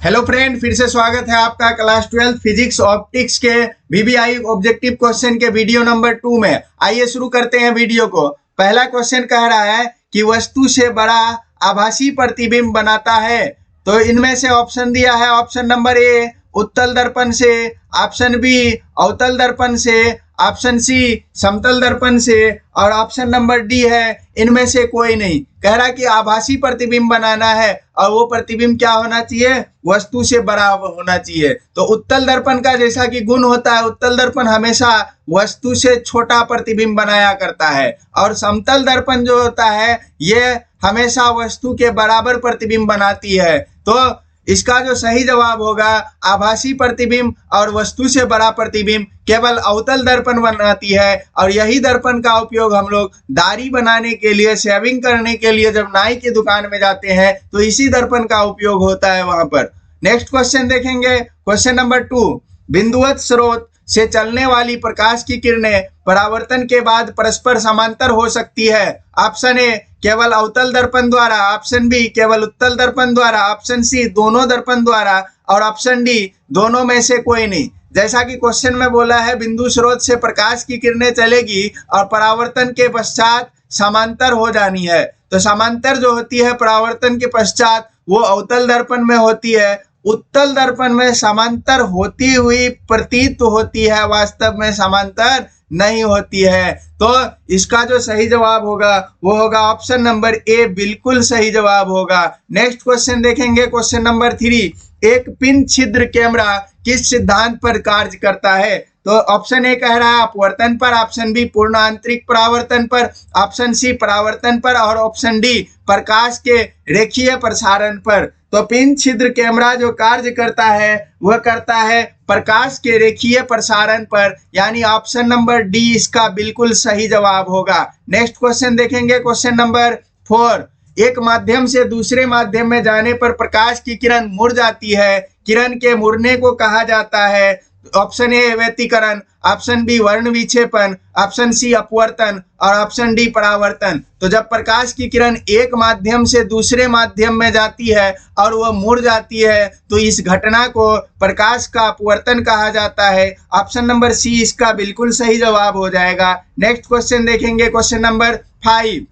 Hello friend, फिर से स्वागत है आपका क्लास 12 फिजिक्स ऑप्टिक्स के वीवीआई ऑब्जेक्टिव क्वेश्चन के वीडियो नंबर 2 में। आइए शुरू करते हैं वीडियो को। पहला क्वेश्चन कह रहा है कि वस्तु से बड़ा आभासी प्रतिबिंब बनाता है। तो इनमें से ऑप्शन दिया है, ऑप्शन नंबर ए उत्तल दर्पण से, ऑप्शन बी अवतल दर्पण से, ऑप्शन सी समतल दर्पण से और ऑप्शन नंबर डी है इनमें से कोई नहीं। कह रहा है कि आभासी प्रतिबिंब बनाना है और वो प्रतिबिंब क्या होना चाहिए, वस्तु से बड़ा होना चाहिए। तो उत्तल दर्पण का जैसा कि गुण होता है, उत्तल दर्पण हमेशा वस्तु से छोटा प्रतिबिंब बनाया करता है और समतल दर्पण जो होता है ये हमेशा वस्तु के बराबर प्रतिबिंब बनाती है। तो इसका जो सही जवाब होगा आभासी प्रतिबिंब और वस्तु से बड़ा प्रतिबिंब केवल अवतल दर्पण बनाती है। और यही दर्पण का उपयोग हम लोग दाढ़ी बनाने के लिए, शेविंग करने के लिए जब नाई की दुकान में जाते हैं तो इसी दर्पण का उपयोग होता है वहां पर। नेक्स्ट क्वेश्चन देखेंगे, क्वेश्चन नंबर 2। बिंदुवत स्रोत से चलने वाली प्रकाश की किरणें परावर्तन के बाद परस्पर समांतर हो सकती है। ऑप्शन ए केवल अवतल दर्पण द्वारा, ऑप्शन बी केवल उत्तल दर्पण द्वारा, ऑप्शन सी दोनों दर्पण द्वारा और ऑप्शन डी दोनों में से कोई नहीं। जैसा कि क्वेश्चन में बोला है बिंदु स्रोत से प्रकाश की किरणें चलेगी और परावर्तन के पश्चात समांतर हो जानी है। तो समांतर जो होती है परावर्तन के पश्चात वो अवतल दर्पण में होती है। उत्तल दर्पण में समांतर होती हुई प्रतीत होती है, वास्तव में समांतर नहीं होती है। तो इसका जो सही जवाब होगा वो होगा ऑप्शन नंबर ए, बिल्कुल सही जवाब होगा। नेक्स्ट क्वेश्चन देखेंगे, क्वेश्चन नंबर 3। एक पिन छिद्र कैमरा किस सिद्धांत पर कार्य करता है? तो ऑप्शन ए कह रहा है अपवर्तन पर, ऑप्शन बी पूर्ण आंतरिक परावर्तन पर, ऑप्शन सी परावर्तन पर और ऑप्शन डी प्रकाश के रेखीय प्रसारण पर। तो पिन छिद्र कैमरा जो कार्य करता है वह करता है प्रकाश के रेखीय प्रसारण पर, यानी ऑप्शन नंबर डी इसका बिल्कुल सही जवाब होगा। नेक्स्ट क्वेश्चन देखेंगे, क्वेश्चन नंबर 4। एक माध्यम से दूसरे माध्यम में जाने पर प्रकाश की किरण मुड़ जाती है, किरण के मुड़ने को कहा जाता है। ऑप्शन ए व्यतिकरण, ऑप्शन बी वर्ण विक्षेपण, ऑप्शन सी अपवर्तन और ऑप्शन डी परावर्तन। तो जब प्रकाश की किरण एक माध्यम से दूसरे माध्यम में जाती है और वह मुड़ जाती है तो इस घटना को प्रकाश का अपवर्तन कहा जाता है। ऑप्शन नंबर सी इसका बिल्कुल सही जवाब हो जाएगा। नेक्स्ट क्वेश्चन देखेंगे, क्वेश्चन नंबर 5।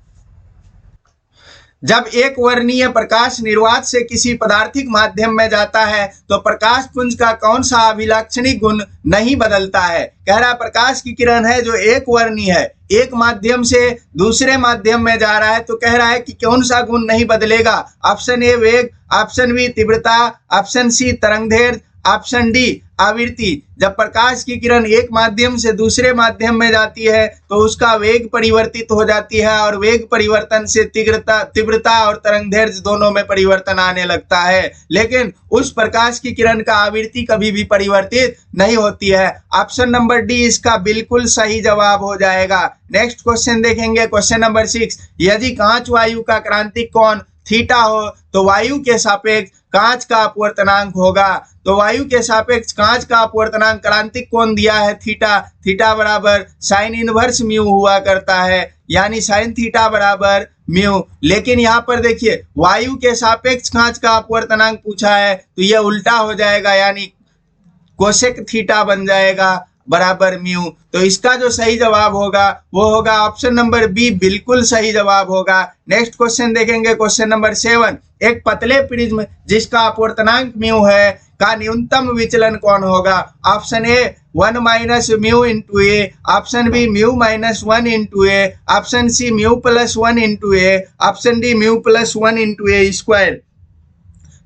जब एक वर्णीय प्रकाश निर्वात से किसी पदार्थिक माध्यम में जाता है तो प्रकाश पुंज का कौन सा अभिलाक्षणिक गुण नहीं बदलता है? कह रहा प्रकाश की किरण है जो एक वर्णीय है, एक माध्यम से दूसरे माध्यम में जा रहा है, तो कह रहा है कि कौन सा गुण नहीं बदलेगा? ऑप्शन ए वेग, ऑप्शन बी तीव्रता, ऑप्शन सी तरंगदैर्घ्य, ऑप्शन डी आवृत्ति। जब प्रकाश की किरण एक माध्यम से दूसरे माध्यम में जाती है तो उसका वेग परिवर्तित हो जाती है और वेग परिवर्तन से तीव्रता और तरंगदैर्घ्य दोनों में परिवर्तन आने लगता है, लेकिन उस प्रकाश की किरण का आवृत्ति कभी भी परिवर्तित नहीं होती है। ऑप्शन नंबर डी इसका बिल्कुल सही जवाब हो जाएगा। नेक्स्ट क्वेश्चन देखेंगे, क्वेश्चन नंबर 6। यदि कांच वायु का क्रांतिक कोण थीटा हो तो वायु के सापेक्ष कांच का अपवर्तनांक होगा। तो वायु के सापेक्ष कांच का अपवर्तनांक क्रांतिक कोण दिया है थीटा, थीटा बराबर साइन इनवर्स म्यू हुआ करता है, यानी साइन थीटा बराबर म्यू। लेकिन यहाँ पर देखिए वायु के सापेक्ष कांच का अपवर्तनांक पूछा है तो ये उल्टा हो जाएगा, यानी कोसेक थीटा बन जाएगा बराबर म्यू। तो इसका जो सही जवाब होगा वो होगा ऑप्शन नंबर बी, बिल्कुल सही जवाब होगा। नेक्स्ट क्वेश्चन देखेंगे, क्वेश्चन नंबर 7। एक पतले प्रिज्म जिसका अपवर्तनांक म्यू है का न्यूनतम विचलन कौन होगा? Option A 1 minus mu into A, option B mu minus 1 into A, option C mu plus 1 into A, option D mu plus 1 into A square.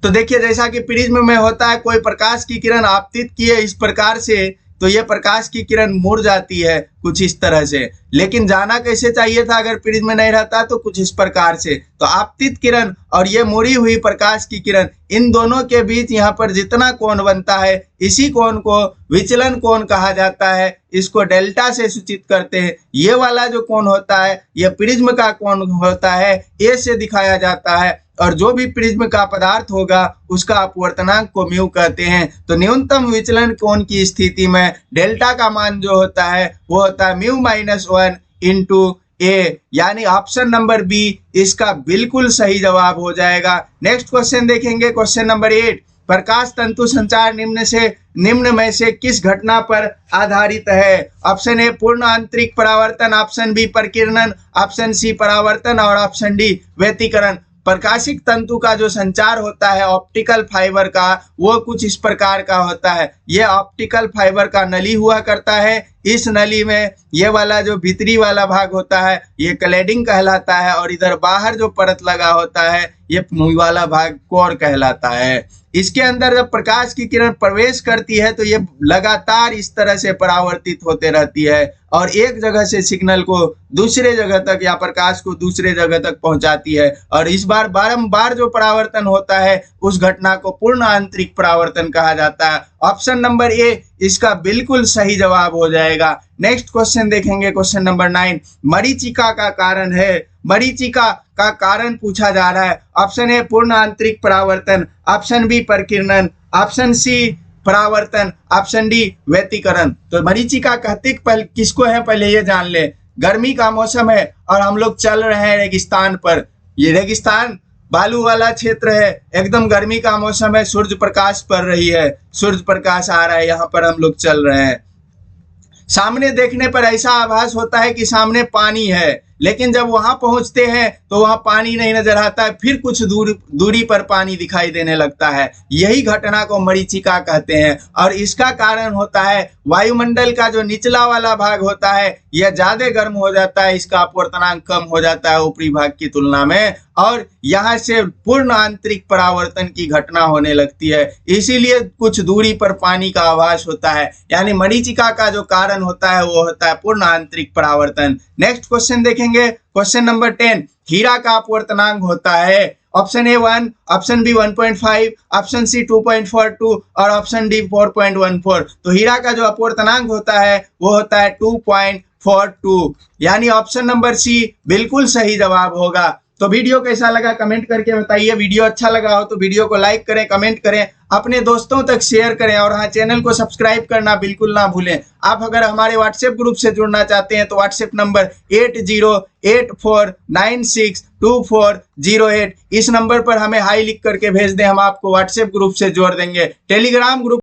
तो देखिए जैसा कि प्रिज्म में होता है, कोई प्रकाश की किरण आपतित किए इस प्रकार से तो ये प्रकाश की किरण मुड़ जाती है कुछ इस तरह से, लेकिन जाना कैसे चाहिए था अगर प्रिज्म नहीं रहता तो कुछ इस प्रकार से। तो आपतित किरण और ये मुड़ी हुई प्रकाश की किरण, इन दोनों के बीच यहाँ पर जितना कोण बनता है इसी कोण को विचलन कोण कहा जाता है, इसको डेल्टा से सूचित करते हैं। ये वाला जो कोण होता है ये प्रिज्म का कोण होता है, ए से दिखाया जाता है और जो भी प्रिज्म का पदार्थ होगा उसका अपवर्तनांक को म्यू कहते हैं। तो न्यूनतम विचलन कोण की स्थिति में डेल्टा का मान जो होता है वो होता है म्यू माइनस 1 इंटू ए, यानी ऑप्शन नंबर बी इसका बिल्कुल सही जवाब हो जाएगा। नेक्स्ट क्वेश्चन देखेंगे, क्वेश्चन नंबर 8। प्रकाश तंतु संचार निम्न में से किस घटना पर आधारित है? ऑप्शन ए पूर्ण आंतरिक परावर्तन, ऑप्शन बी परिकिरणन, ऑप्शन सी परावर्तन और ऑप्शन डी व्यतिकरण। प्रकाशिक तंतु का जो संचार होता है ऑप्टिकल फाइबर का, वो कुछ इस प्रकार का होता है। ये ऑप्टिकल फाइबर का नली हुआ करता है। इस नली में ये वाला जो भीतरी वाला भाग होता है ये क्लैडिंग कहलाता है, और इधर बाहर जो परत लगा होता है ये वाला भाग कोर कहलाता है। इसके अंदर जब प्रकाश की किरण प्रवेश करती है तो ये लगातार इस तरह से परावर्तित होते रहती है और एक जगह से सिग्नल को दूसरे जगह तक या प्रकाश को दूसरे जगह तक पहुंचाती है, और इस बार बारंबार जो परावर्तन होता है उस घटना को पूर्ण आंतरिक परावर्तन कहा जाता है। ऑप्शन नंबर ए इसका बिल्कुल सही जवाब हो जाएगा। नेक्स्ट क्वेश्चन देखेंगे, क्वेश्चन नंबर 9। मरीचिका का कारण है, मरीचिका का कारण पूछा जा रहा है। ऑप्शन ए पूर्ण आंतरिक परावर्तन, ऑप्शन बी परिकिरणन, ऑप्शन सी परावर्तन, ऑप्शन डी व्यतिकरण। तो मरीचिका कहते किसको है पहले ये जान ले। गर्मी का मौसम है और हम लोग चल रहे हैं रेगिस्तान पर। ये रेगिस्तान बालू वाला क्षेत्र है, एकदम गर्मी का मौसम है, सूर्य प्रकाश पड़ रही है, सूर्य प्रकाश आ रहा है, यहाँ पर हम लोग चल रहे हैं। सामने देखने पर ऐसा आभास होता है कि सामने पानी है, लेकिन जब वहां पहुंचते हैं तो वहां पानी नहीं नजर आता है, फिर कुछ दूरी पर पानी दिखाई देने लगता है। यही घटना को मरीचिका कहते हैं, और इसका कारण होता है वायुमंडल का जो निचला वाला भाग होता है यह ज्यादा गर्म हो जाता है, इसका अपवर्तनांक कम हो जाता है ऊपरी भाग की तुलना में, और यहाँ से पूर्ण आंतरिक परावर्तन की घटना होने लगती है। इसीलिए कुछ दूरी पर पानी का आभास होता है। यानी मरीचिका का जो कारण होता है वो होता है पूर्ण आंतरिक परावर्तन। नेक्स्ट क्वेश्चन देखेंगे, क्वेश्चन नंबर 10। हीरा का अपवर्तनांक होता है option A 1, option B 1.5, option C 2.42 और ऑप्शन डी 4.14। तो हीरा का जो अपवर्तनांक होता है वो होता है 2.42, यानी ऑप्शन नंबर सी बिल्कुल सही जवाब होगा। तो वीडियो कैसा लगा कमेंट करके बताइए। वीडियो अच्छा लगा हो तो वीडियो को लाइक करें, कमेंट करें, अपने दोस्तों तक शेयर करें, और हाँ चैनल को सब्सक्राइब करना बिल्कुल ना भूलें। आप अगर हमारे व्हाट्सएप ग्रुप से जुड़ना चाहते हैं तो व्हाट्सएप नंबर 8084962408, इस नंबर पर हमें हाई लिख करके भेज दें, हम आपको व्हाट्सएप ग्रुप से जोड़ देंगे। Telegram group